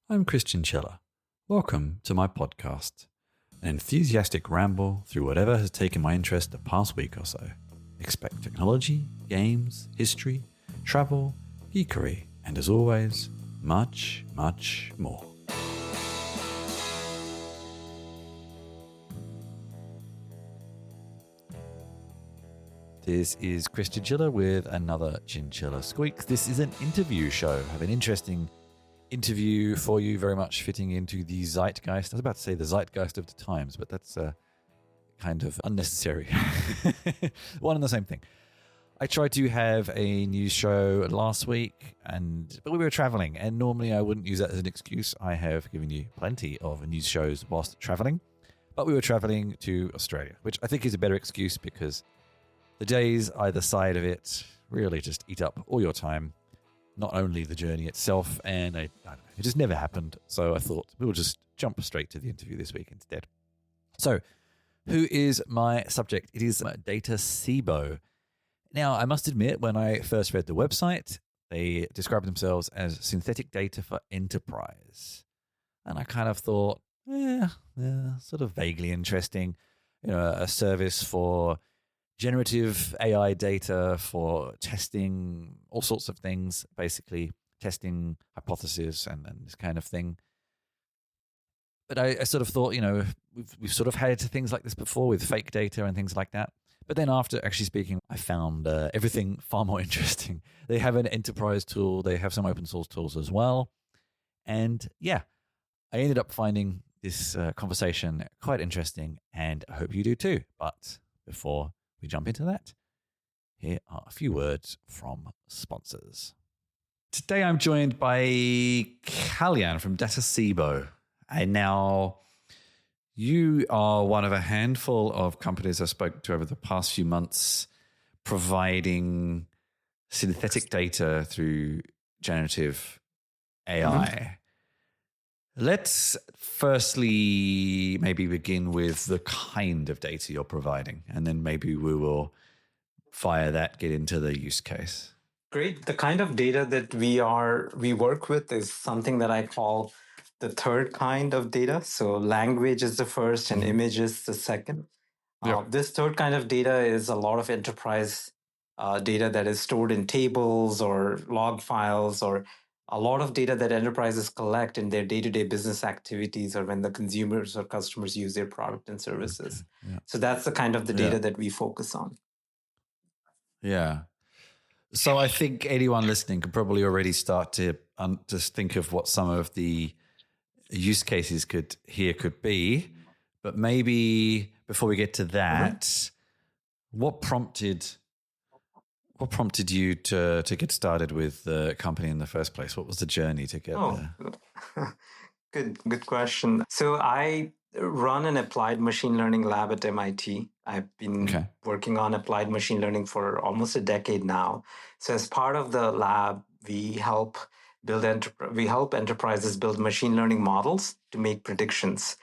I'm Christian Chiller. Welcome to my podcast, an enthusiastic ramble through whatever has taken my interest the past week or so. Expect technology, games, history, travel, geekery, and as always, much, much more. This is Christian Chiller with another Chinchilla Squeaks. This is an interview show. I have an interesting interview for you, very much fitting into the zeitgeist. I was about to say the zeitgeist of the times, but that's kind of unnecessary. One and the same thing. I tried to have a news show last week, but we were traveling, and normally I wouldn't use that as an excuse. I have given you plenty of news shows whilst traveling, but we were traveling to Australia, which I think is a better excuse because the days either side of it really just eat up all your time. Not only the journey itself, and I don't know, it just never happened. So I thought we'll just jump straight to the interview this week instead. So, who is my subject? It is Datacebo. Now, I must admit, when I first read the website, they described themselves as synthetic data for enterprise. And I kind of thought, sort of vaguely interesting. You know, a service for generative AI data for testing all sorts of things, basically testing hypotheses and this kind of thing. But I sort of thought, you know, we've sort of had things like this before with fake data and things like that. But then after actually speaking, I found everything far more interesting. They have an enterprise tool. They have some open source tools as well. And yeah, I ended up finding this conversation quite interesting, and I hope you do too. But before we jump into that, here are a few words from sponsors. Today I'm joined by Kalyan from Datacebo. And now you are one of a handful of companies I spoke to over the past few months providing synthetic data through generative AI. Let's firstly maybe begin with the kind of data you're providing, and then maybe we will fire that, get into the use case. Great. The kind of data that we work with is something that I call the third kind of data. So language is the first and image is the second. This third kind of data is a lot of enterprise data that is stored in tables or log files, or a lot of data that enterprises collect in their day-to-day business activities or when the consumers or customers use their product and services. Okay. Yeah. So that's the kind of the data that we focus on. Yeah. So I think anyone listening could probably already start to just think of what some of the use cases could be. But maybe before we get to that, what prompted you to get started with the company in the first place? What was the journey to get there? Good question. So I run an applied machine learning lab at MIT. I've been working on applied machine learning for almost a decade now. So as part of the lab, we help enterprises build machine learning models to make predictions.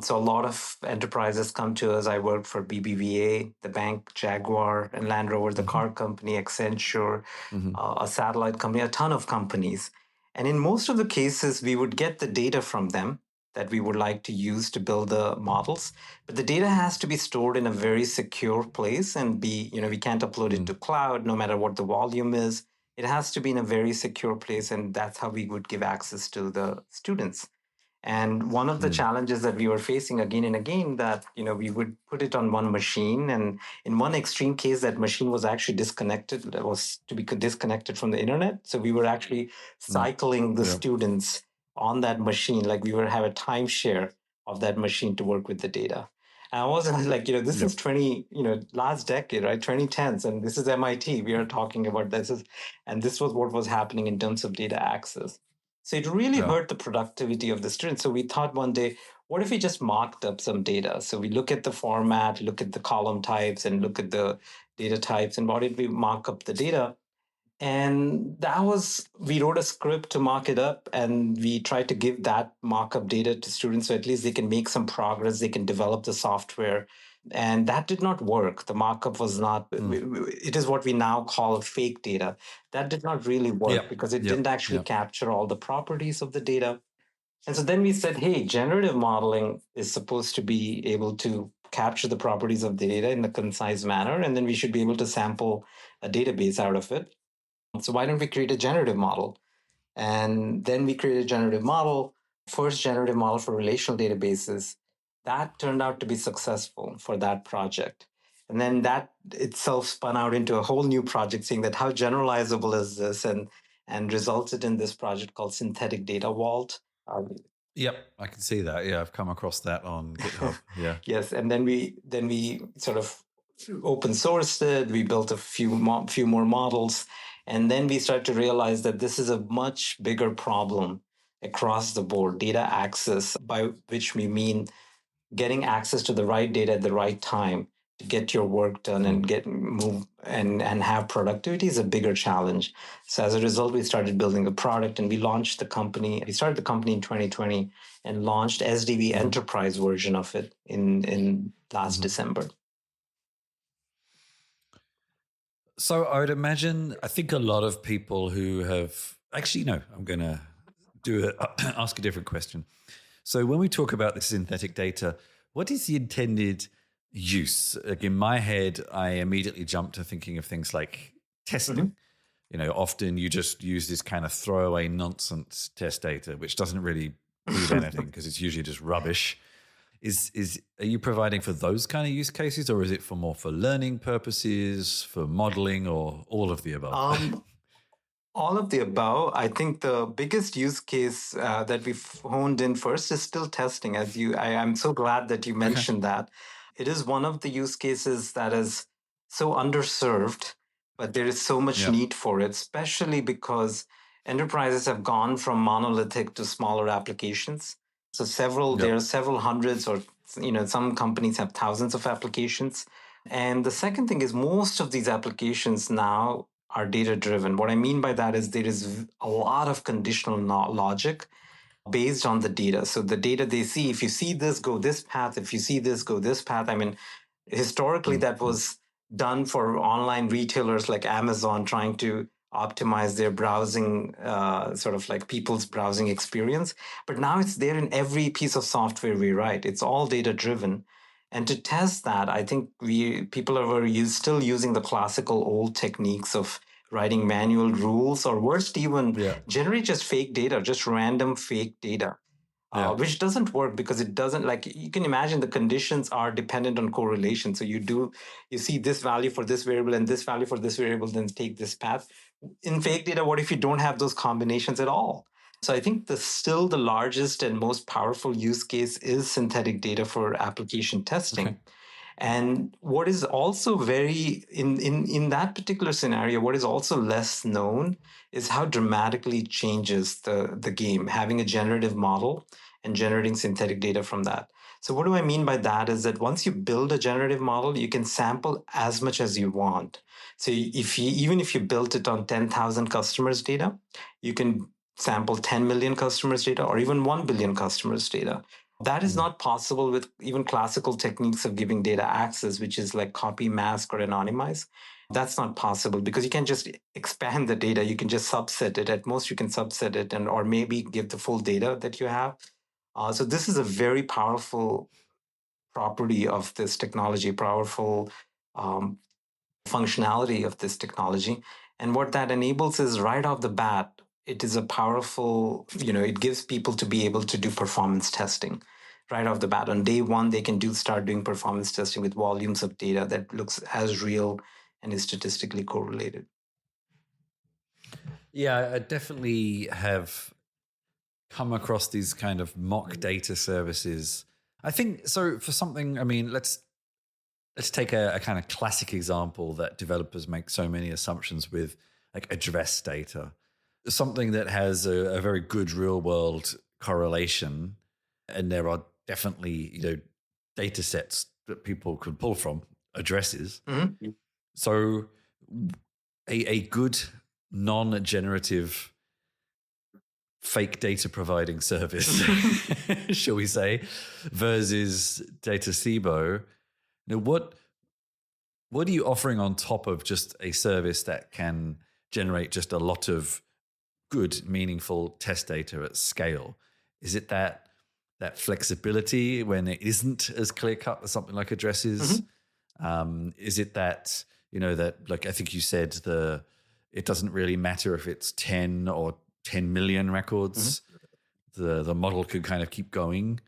So a lot of enterprises come to us. I work for BBVA, the bank, Jaguar, and Land Rover, the car company, Accenture, a satellite company, a ton of companies. And in most of the cases, we would get the data from them that we would like to use to build the models. But the data has to be stored in a very secure place and we can't upload it to cloud, no matter what the volume is. It has to be in a very secure place, and that's how we would give access to the students. And one of the challenges that we were facing again and again, that we would put it on one machine, and in one extreme case, that machine was actually disconnected. That was to be disconnected from the internet. So we were actually cycling the students on that machine, like we would have a timeshare of that machine to work with the data. And I was like, this is last decade, right? 2010s, and this is MIT. We are talking about this, and this was what was happening in terms of data access. So it really hurt the productivity of the students. So we thought one day, what if we just mocked up some data? So we look at the format, look at the column types, and look at the data types, and what if we mock up the data? And we wrote a script to mock it up, and we tried to give that mock-up data to students so at least they can make some progress, they can develop the software. And that did not work. The mock-up was not, it is what we now call fake data. That did not really work because it didn't actually capture all the properties of the data. And so then we said, hey, generative modeling is supposed to be able to capture the properties of the data in a concise manner, and then we should be able to sample a database out of it. So why don't we create a generative model? And then we created a generative model, first generative model for relational databases. That turned out to be successful for that project. And then that itself spun out into a whole new project saying that how generalizable is this, and resulted in this project called Synthetic Data Vault. Yep, I can see that. Yeah, I've come across that on GitHub. Yeah. Yes, and then we sort of open sourced it. We built a few more models, and then we started to realize that this is a much bigger problem across the board. Data access, by which we mean getting access to the right data at the right time to get your work done and get move and have productivity is a bigger challenge. So as a result, we started building a product and we launched the company. We started the company in 2020 and launched SDV Enterprise version of it in last December. So I would imagine, I think a lot of people who have actually, no, I'm going to ask a different question. So when we talk about the synthetic data, what is the intended use? Like in my head, I immediately jump to thinking of things like testing. You know, often you just use this kind of throwaway nonsense test data, which doesn't really prove anything because it's usually just rubbish. Are you providing for those kind of use cases, or is it for learning purposes, for modeling, or all of the above? All of the above. I think the biggest use case that we've honed in first is still testing. I'm so glad that you mentioned that. It is one of the use cases that is so underserved, but there is so much need for it, especially because enterprises have gone from monolithic to smaller applications. So there are several hundreds, or some companies have thousands of applications. And the second thing is most of these applications now are data driven. What I mean by that is there is a lot of conditional logic based on the data. So the data they see, if you see this, go this path. If you see this, go this path. I mean, historically, that was done for online retailers like Amazon trying to optimize their browsing, sort of like people's browsing experience. But now it's there in every piece of software we write. It's all data driven. And to test that, I think people are still using the classical old techniques of writing manual rules, or worst, even generate just fake data, just random fake data. Which doesn't work because it doesn't, like, you can imagine the conditions are dependent on correlation. So you see this value for this variable and this value for this variable, then take this path. In fake data, what if you don't have those combinations at all? So I think still the largest and most powerful use case is synthetic data for application testing. Okay. And what is also in that particular scenario, what is also less known is how dramatically it changes the game, having a generative model and generating synthetic data from that. So what do I mean by that is that once you build a generative model, you can sample as much as you want. So even if you built it on 10,000 customers' data, you can sample 10 million customers' data or even 1 billion customers' data. That is not possible with even classical techniques of giving data access, which is like copy, mask, or anonymize. That's not possible because you can't just expand the data. You can just subset it. At most, you can subset it or maybe give the full data that you have. So this is a very powerful property of this technology, powerful functionality of this technology. And what that enables is right off the bat, it is a powerful, it gives people to be able to do performance testing right off the bat. On day one, they can start doing performance testing with volumes of data that looks as real and is statistically correlated. Yeah, I definitely have come across these kind of mock data services. I think so for something, I mean, let's take a kind of classic example that developers make so many assumptions with, like address data. Something that has a very good real world correlation. And there are definitely, data sets that people could pull from, addresses. Mm-hmm. So a good non-generative fake data providing service, shall we say, versus Datacebo. Now, what are you offering on top of just a service that can generate just a lot of good, meaningful test data at scale? Is it that flexibility when it isn't as clear cut as something like addresses? Is it that, that, like I think you said, it doesn't really matter if it's 10 or 10 million records. The model could kind of keep going.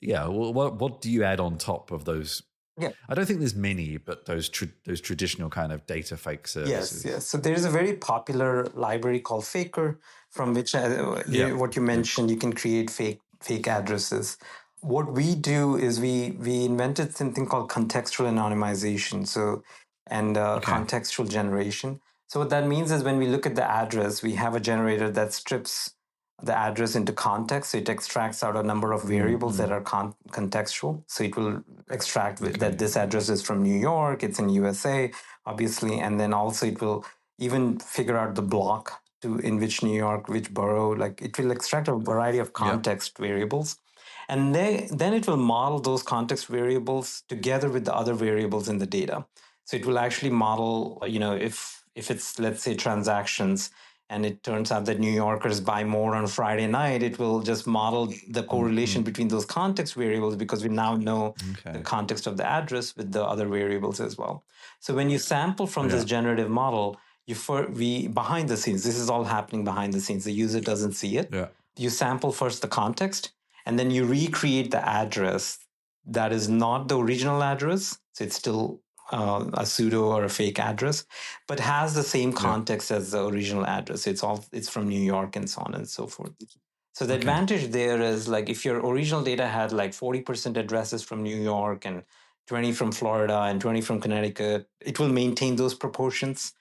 Yeah. Well, what do you add on top of those? Yeah. I don't think there's many, but those traditional kind of data fake services. Yes. So there is a very popular library called Faker, from which what you mentioned, you can create fake addresses. What we do is we invented something called contextual anonymization. And contextual generation. So what that means is when we look at the address, we have a generator that strips the address into context. So it extracts out a number of variables that are contextual. So it will extract that this address is from New York, it's in USA, obviously, and then also it will even figure out the block in which New York, which borough, like it will extract a variety of context variables. And then it will model those context variables together with the other variables in the data. So it will actually model, if it's, let's say, transactions, and it turns out that New Yorkers buy more on Friday night, it will just model the correlation between those context variables, because we now know the context of the address with the other variables as well. So when you sample from this generative model, we behind the scenes, this is all happening behind the scenes. The user doesn't see it. You sample first the context, and then you recreate the address that is not the original address. So it's still a pseudo or a fake address, but has the same context as the original address. It's from New York and so on and so forth. So the advantage there is, like, if your original data had like 40% addresses from New York and 20 from Florida and 20 from Connecticut, it will maintain those proportions.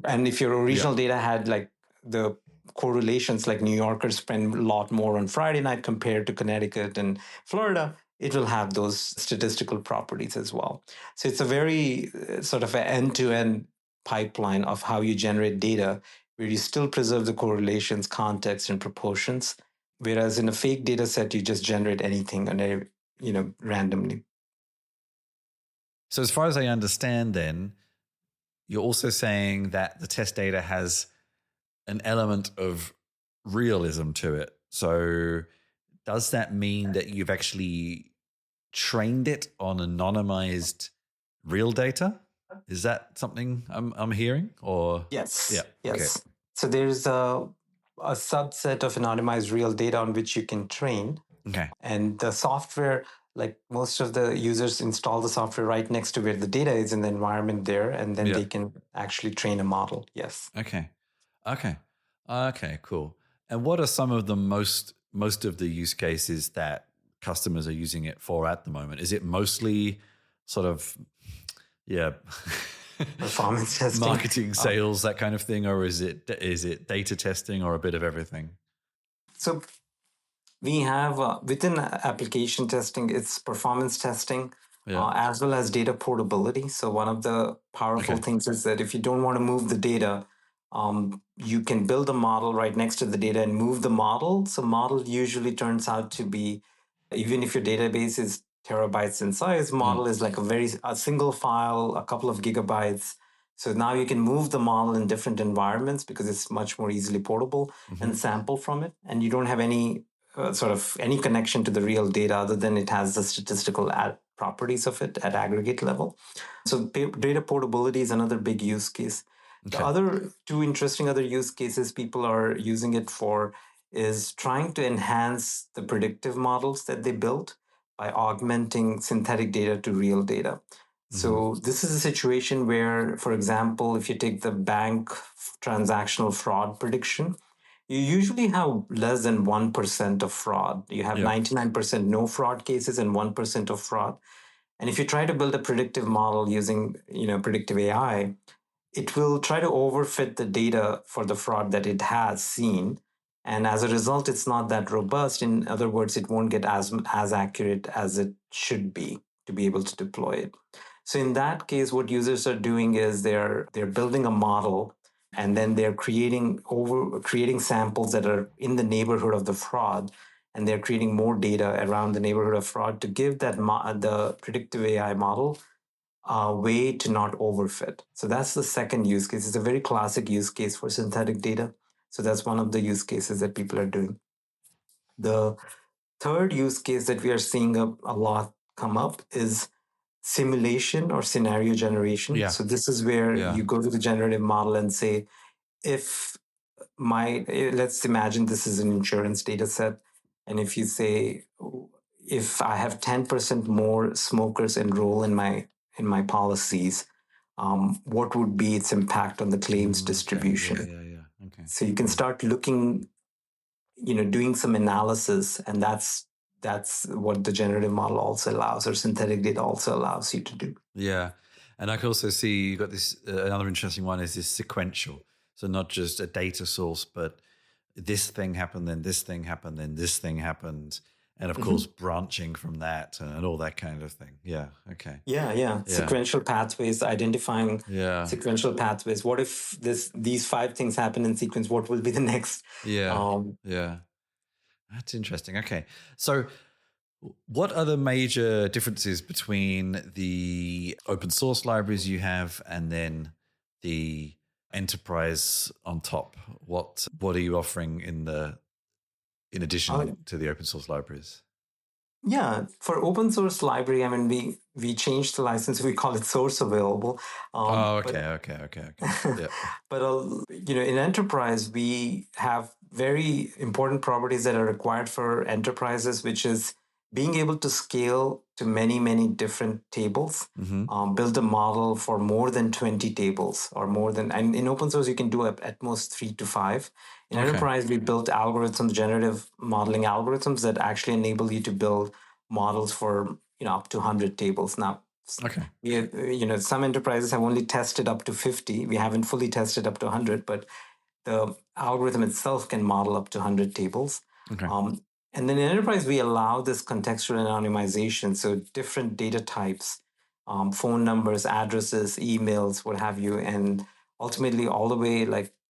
And if your original data had like the correlations, like New Yorkers spend a lot more on Friday night compared to Connecticut and Florida, it will have those statistical properties as well. So it's a very sort of an end-to-end pipeline of how you generate data, where you still preserve the correlations, context, and proportions. Whereas in a fake data set, you just generate anything and randomly. So as far as I understand, then you're also saying that the test data has an element of realism to it. So does that mean that you've actually trained it on anonymized real data? Is that something I'm hearing? Or yes, yeah, yes. Okay. So there's a subset of anonymized real data on which you can train. Okay. And the software, like most of the users install the software right next to where the data is in the environment there, and then they can actually train a model. Yes. Okay, cool. And what are some of the most of the use cases that customers are using it for at the moment? Is it mostly sort of, performance testing, marketing, sales, that kind of thing, or is it data testing, or a bit of everything? So we have within application testing, it's performance testing, as well as data portability. So one of the powerful things is that if you don't want to move the data, you can build a model right next to the data and move the model. So model usually turns out to be, even if your database is terabytes in size, model is like a single file, a couple of gigabytes. So now you can move the model in different environments because it's much more easily portable and sample from it. And you don't have any sort of any connection to the real data other than it has the statistical properties of it at aggregate level. So data portability is another big use case. The other two interesting other use cases people are using it for is trying to enhance the predictive models that they built by augmenting synthetic data to real data. So this is a situation where, for example, if you take the bank transactional fraud prediction, you usually have less than 1% of fraud. You have 99% no fraud cases and 1% of fraud. And if you try to build a predictive model using, predictive AI, it will try to overfit the data for the fraud that it has seen. And as a result, it's not that robust. In other words, it won't get as accurate as it should be to be able to deploy it. So in that case, what users are doing is they're building a model, and then they're creating samples that are in the neighborhood of the fraud, and they're creating more data around the neighborhood of fraud to give that the predictive AI model a way to not overfit. So that's the second use case. It's a very classic use case for synthetic data. So that's one of the use cases that people are doing. The third use case that we are seeing a lot come up is simulation or scenario generation. Yeah. So this is where Yeah. you go to the generative model and say, if let's imagine this is an insurance data set. And if you say, if I have 10% more smokers enroll in my policies, what would be its impact on the claims distribution? Okay. Yeah. Okay. So you can start looking, doing some analysis, and that's what the generative model also allows, or synthetic data also allows you to do. Yeah. And I can also see you've got this, another interesting one is this sequential. So not just a data source, but this thing happened, then this thing happened, then this thing happened. And of course, branching from that and all that kind of thing. Yeah. Okay. Yeah. Sequential pathways, identifying sequential pathways. What if these 5 things happen in sequence? What will be the next? Yeah. That's interesting. Okay. So what are the major differences between the open source libraries you have and then the enterprise on top? What are you offering in addition to the open source libraries? Yeah, for open source library, I mean, we changed the license. We call it source available. Okay. Yeah. But in enterprise, we have very important properties that are required for enterprises, which is being able to scale to many, many different tables. Build a model for more than 20 tables or more than. And in open source, you can do at most 3 to 5. In enterprise, we built algorithms, generative modeling algorithms that actually enable you to build models for up to 100 tables. Now, some enterprises have only tested up to 50. We haven't fully tested up to 100, but the algorithm itself can model up to 100 tables. And then in enterprise, we allow this contextual anonymization. So different data types, phone numbers, addresses, emails, what have you. And ultimately all the way,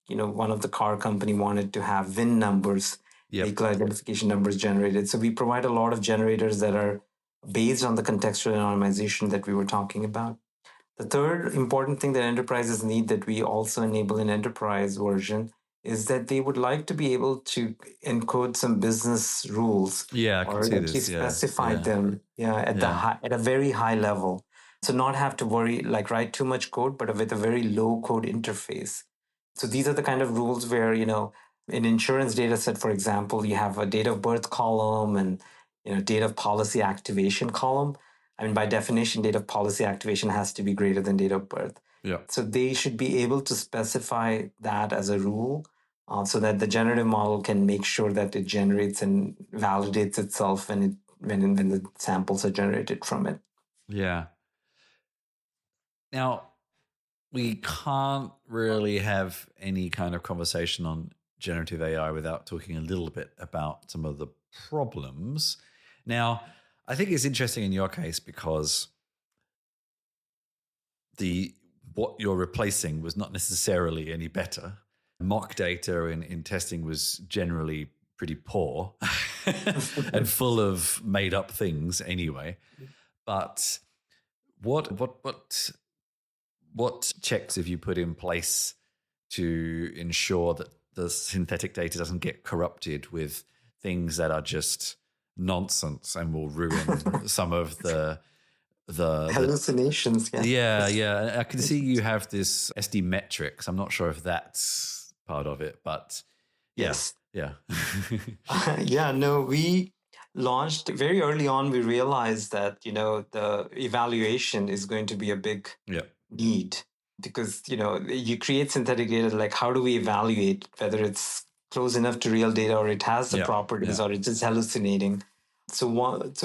one of the car company wanted to have VIN numbers, vehicle identification numbers generated. So we provide a lot of generators that are based on the contextual anonymization that we were talking about. The third important thing that enterprises need that we also enable in enterprise version is that they would like to be able to encode some business rules, or actually specify them at a very high level. So not have to worry, write too much code, but with a very low code interface. So these are the kind of rules where, in insurance data set, for example, you have a date of birth column and date of policy activation column. I mean, by definition, date of policy activation has to be greater than date of birth. So they should be able to specify that as a rule, so that the generative model can make sure that it generates and validates itself when the samples are generated from it. Yeah. Now, we can't really have any kind of conversation on generative AI without talking a little bit about some of the problems. Now, I think it's interesting in your case because what you're replacing was not necessarily any better. Mock data in testing was generally pretty poor and full of made up things anyway. But what checks have you put in place to ensure that the synthetic data doesn't get corrupted with things that are just nonsense and will ruin some of the hallucinations? Yeah. I can see you have this SD metrics. I'm not sure if that's part of it, but yes. Yeah. We launched very early on. We realized that, the evaluation is going to be a big need, because, you create synthetic data, like how do we evaluate whether it's close enough to real data or it has the properties or it's just hallucinating. So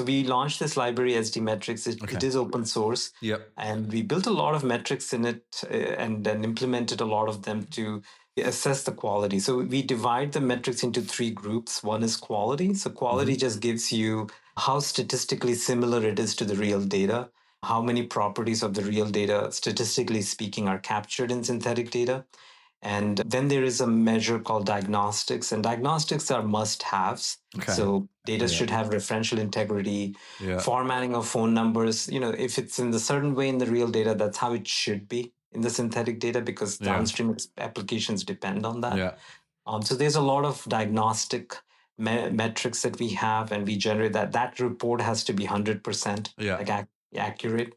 we launched this library, SD Metrics. It is open source. And we built a lot of metrics in it and then implemented a lot of them to assess the quality. So we divide the metrics into 3 groups. One is quality. So quality just gives you how statistically similar it is to the real data, how many properties of the real data, statistically speaking, are captured in synthetic data. And then there is a measure called diagnostics, and diagnostics are must-haves. So data should have referential integrity, formatting of phone numbers. If it's in the certain way in the real data, that's how it should be in the synthetic data, because downstream applications depend on that. So there's a lot of diagnostic metrics that we have, and we generate that report has to be 100% Yeah. like accurate.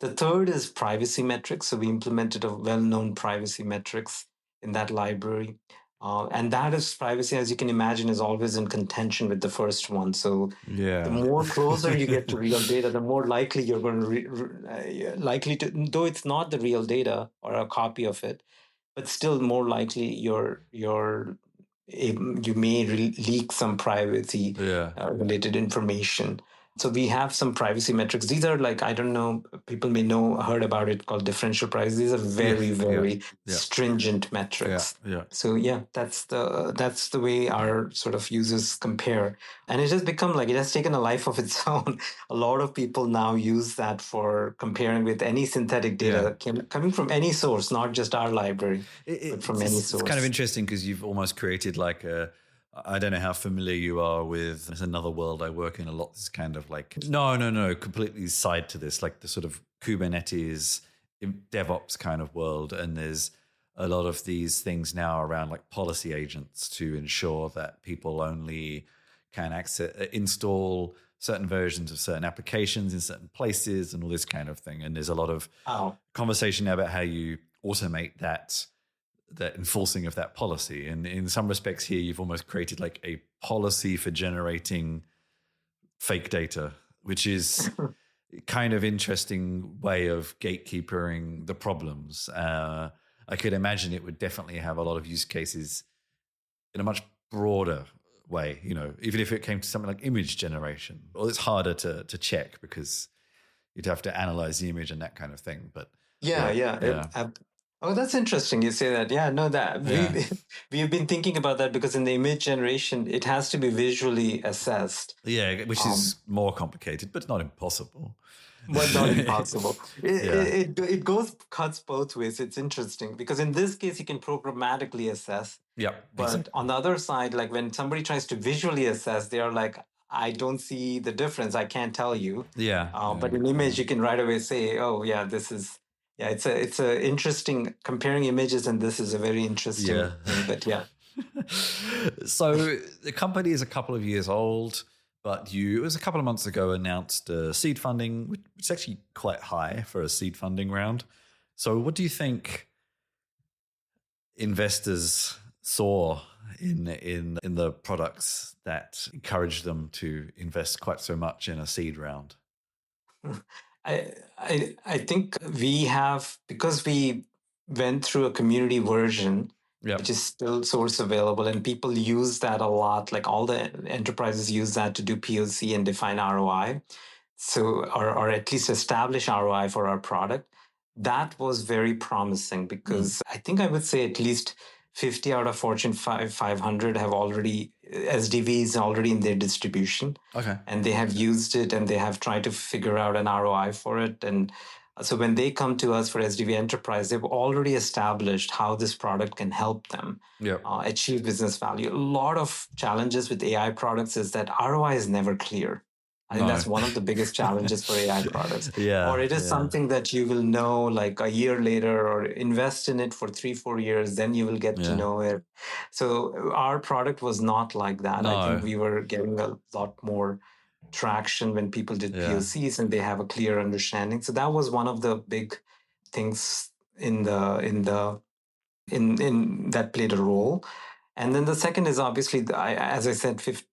The third is privacy metrics. So we implemented a well-known privacy metrics in that library. And that is privacy, as you can imagine, is always in contention with the first one. So the more closer you get to real data, the more likely you're going to likely to, though it's not the real data or a copy of it, but still more likely you may leak some privacy related information. So we have some privacy metrics. These are like, I don't know, people may heard about it, called differential privacy. These are very stringent metrics. So that's the way our sort of users compare. And it has become like, it has taken a life of its own. A lot of people now use that for comparing with any synthetic data coming from any source, not just our library, but from any source. It's kind of interesting because you've almost created like I don't know how familiar you are with, there's another world I work in a lot, this kind of like, no, completely side to this, like the sort of Kubernetes DevOps kind of world. And there's a lot of these things now around like policy agents to ensure that people only can install certain versions of certain applications in certain places and all this kind of thing. And there's a lot of conversation now about how you automate that enforcing of that policy. And in some respects here, you've almost created like a policy for generating fake data, which is kind of interesting way of gatekeepering the problems. I could imagine it would definitely have a lot of use cases in a much broader way, even if it came to something like image generation. Well, it's harder to check because you'd have to analyze the image and that kind of thing. But oh, that's interesting. You say that. Yeah, no, we've been thinking about that because in the image generation, it has to be visually assessed. Yeah, which is more complicated, but not impossible. But not impossible. It cuts both ways. It's interesting because in this case, you can programmatically assess. Yeah. But exactly. On the other side, like when somebody tries to visually assess, they are like, I don't see the difference. I can't tell you. But in image, you can right away say, oh, yeah, this is. Yeah, it's a interesting comparing images, and this is a very interesting thing. But So the company is a couple of years old, but it was a couple of months ago announced seed funding, which is actually quite high for a seed funding round. So what do you think investors saw in the products that encouraged them to invest quite so much in a seed round? I think we have, because we went through a community version, which is still source available, and people use that a lot. Like all the enterprises use that to do POC and define ROI. So, or at least establish ROI for our product. That was very promising because I think I would say at least 50 out of Fortune 500 have already, SDVs already in their distribution. Okay. And they have used it and they have tried to figure out an ROI for it. And so when they come to us for SDV Enterprise, they've already established how this product can help them achieve business value. A lot of challenges with AI products is that ROI is never clear. I think that's one of the biggest challenges for AI products. Or it is something that you will know like a year later, or invest in it for 3-4 years, then you will get to know it. So our product was not like that. I think we were getting a lot more traction when people did POCs and they have a clear understanding. So that was one of the big things in that played a role. And then the second is obviously, as I said, 50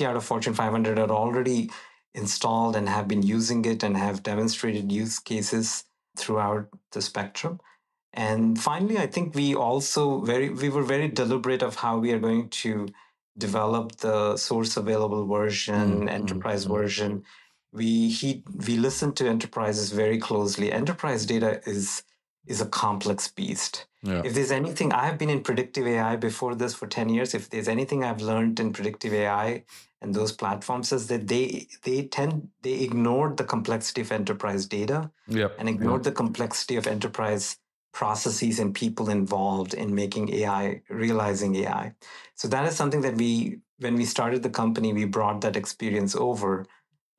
out of Fortune 500 are already installed and have been using it and have demonstrated use cases throughout the spectrum. And finally, I think we were very deliberate of how we are going to develop the source available version, enterprise version. We listen to enterprises very closely. Enterprise data is a complex beast. If there's anything, I have been in predictive AI before this for 10 years. If there's anything I've learned in predictive AI and those platforms, is that they ignored the complexity of enterprise data and ignored the complexity of enterprise processes and people involved in making AI, realizing AI. So that is something that when we started the company, we brought that experience over,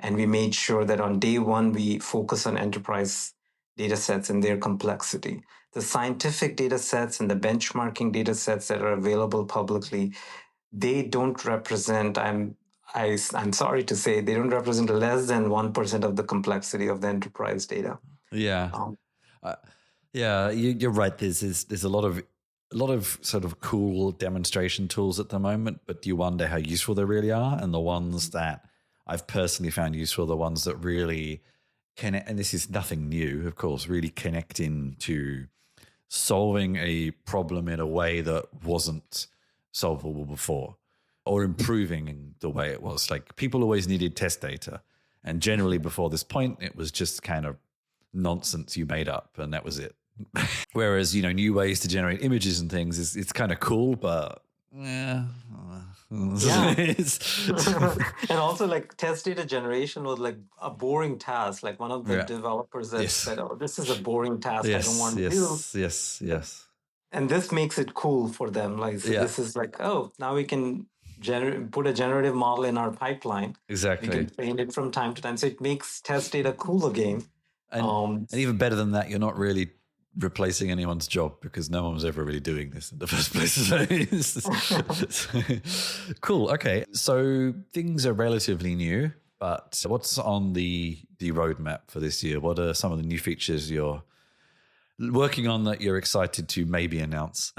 and we made sure that on day one, we focus on enterprise data sets and their complexity. The scientific data sets and the benchmarking data sets that are available publicly, they don't represent, I'm sorry to say, they don't represent less than 1% of the complexity of the enterprise data. Yeah. Yeah, you're right. There's a lot of sort of cool demonstration tools at the moment, but you wonder how useful they really are. And the ones that I've personally found useful are the ones that really connect. And this is nothing new, of course. Really connect into solving a problem in a way that wasn't solvable before, or improving the way it was. Like, people always needed test data, and generally before this point, it was just kind of nonsense you made up, and that was it. Whereas, new ways to generate images and things it's kind of cool, but yeah. And also, like, test data generation was like a boring task. Like, one of the developers that said, "Oh, this is a boring task. I don't want to do." Yes. And this makes it cool for them. Like, so this is like, oh, now we can put a generative model in our pipeline. Exactly. We can train it from time to time. So it makes test data cool again. And even better than that, you're not really replacing anyone's job, because no one was ever really doing this in the first place. Cool. Okay. So things are relatively new, but what's on the roadmap for this year? What are some of the new features you're working on that you're excited to maybe announce?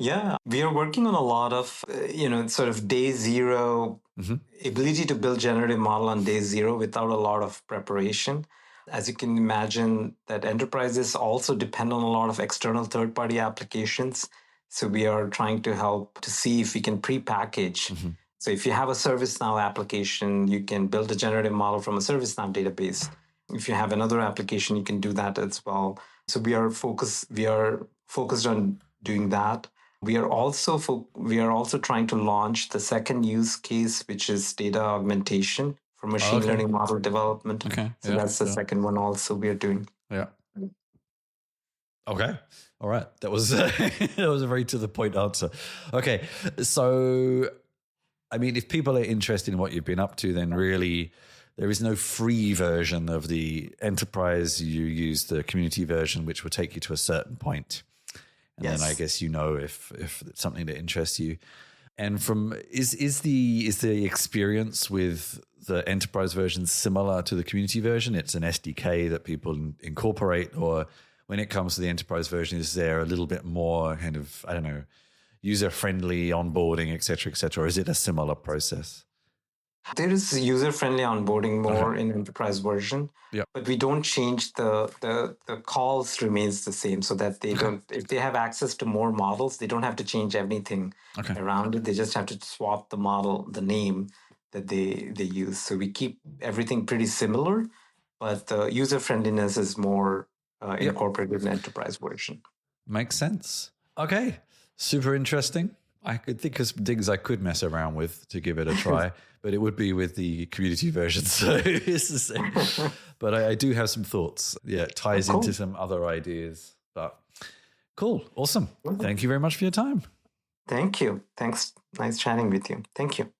Yeah, we are working on a lot of, sort of day zero ability to build generative model on day zero without a lot of preparation. As you can imagine, that enterprises also depend on a lot of external third-party applications. So we are trying to help to see if we can pre-package. So if you have a ServiceNow application, you can build a generative model from a ServiceNow database. If you have another application, you can do that as well. So we are focused on doing that. We are also trying to launch the second use case, which is data augmentation for machine learning model development. Okay. So that's the second one also we are doing. Yeah. Okay. All right. That was that was a very to the point answer. Okay. So, I mean, if people are interested in what you've been up to, then really there is no free version of the enterprise. You use the community version, which will take you to a certain point. And then I guess if it's something that interests you. And is the experience with the enterprise version similar to the community version? It's an SDK that people incorporate, or when it comes to the enterprise version, is there a little bit more kind of, I don't know, user-friendly onboarding, et cetera, or is it a similar process? There is user-friendly onboarding more in enterprise version, but we don't change the calls remains the same, so that they don't, if they have access to more models, they don't have to change everything around it. They just have to swap the model, the name that they use. So we keep everything pretty similar, but the user-friendliness is more incorporated in the enterprise version. Makes sense. Okay. Super interesting. I could think of some things I could mess around with to give it a try, but it would be with the community version. So it's the same. But I do have some thoughts. Yeah, it ties into some other ideas. But cool. Awesome. Thank you very much for your time. Thank you. Thanks. Nice chatting with you. Thank you.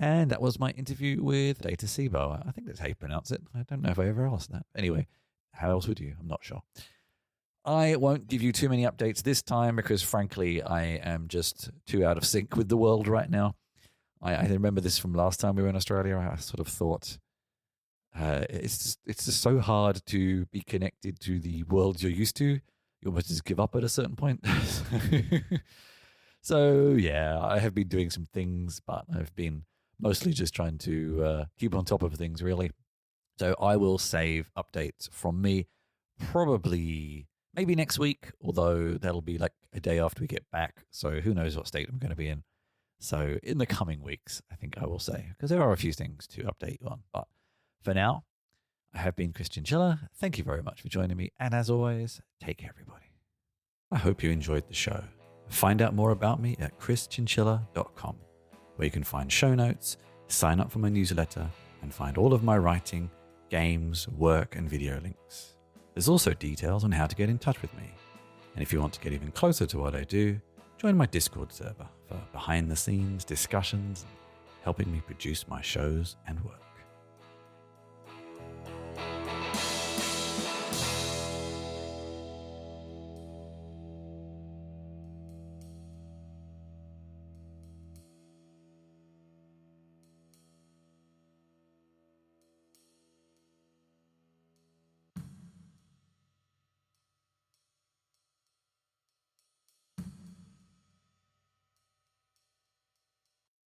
And that was my interview with Datacebo. I think that's how you pronounce it. I don't know if I ever asked that. Anyway, how else would you? I'm not sure. I won't give you too many updates this time because, frankly, I am just too out of sync with the world right now. I remember this from last time we were in Australia. I sort of thought it's just so hard to be connected to the world you're used to. You almost just give up at a certain point. So, yeah, I have been doing some things, but I've been mostly just trying to keep on top of things, really. So I will save updates from me probably maybe next week, although that'll be like a day after we get back. So who knows what state I'm going to be in. So in the coming weeks, I think I will say, because there are a few things to update you on. But for now, I have been Christian Chiller. Thank you very much for joining me. And as always, take care, everybody. I hope you enjoyed the show. Find out more about me at chrischinchilla.com, where you can find show notes, sign up for my newsletter, and find all of my writing, games, work, and video links. There's also details on how to get in touch with me. And if you want to get even closer to what I do, join my Discord server for behind the scenes discussions, helping me produce my shows and work.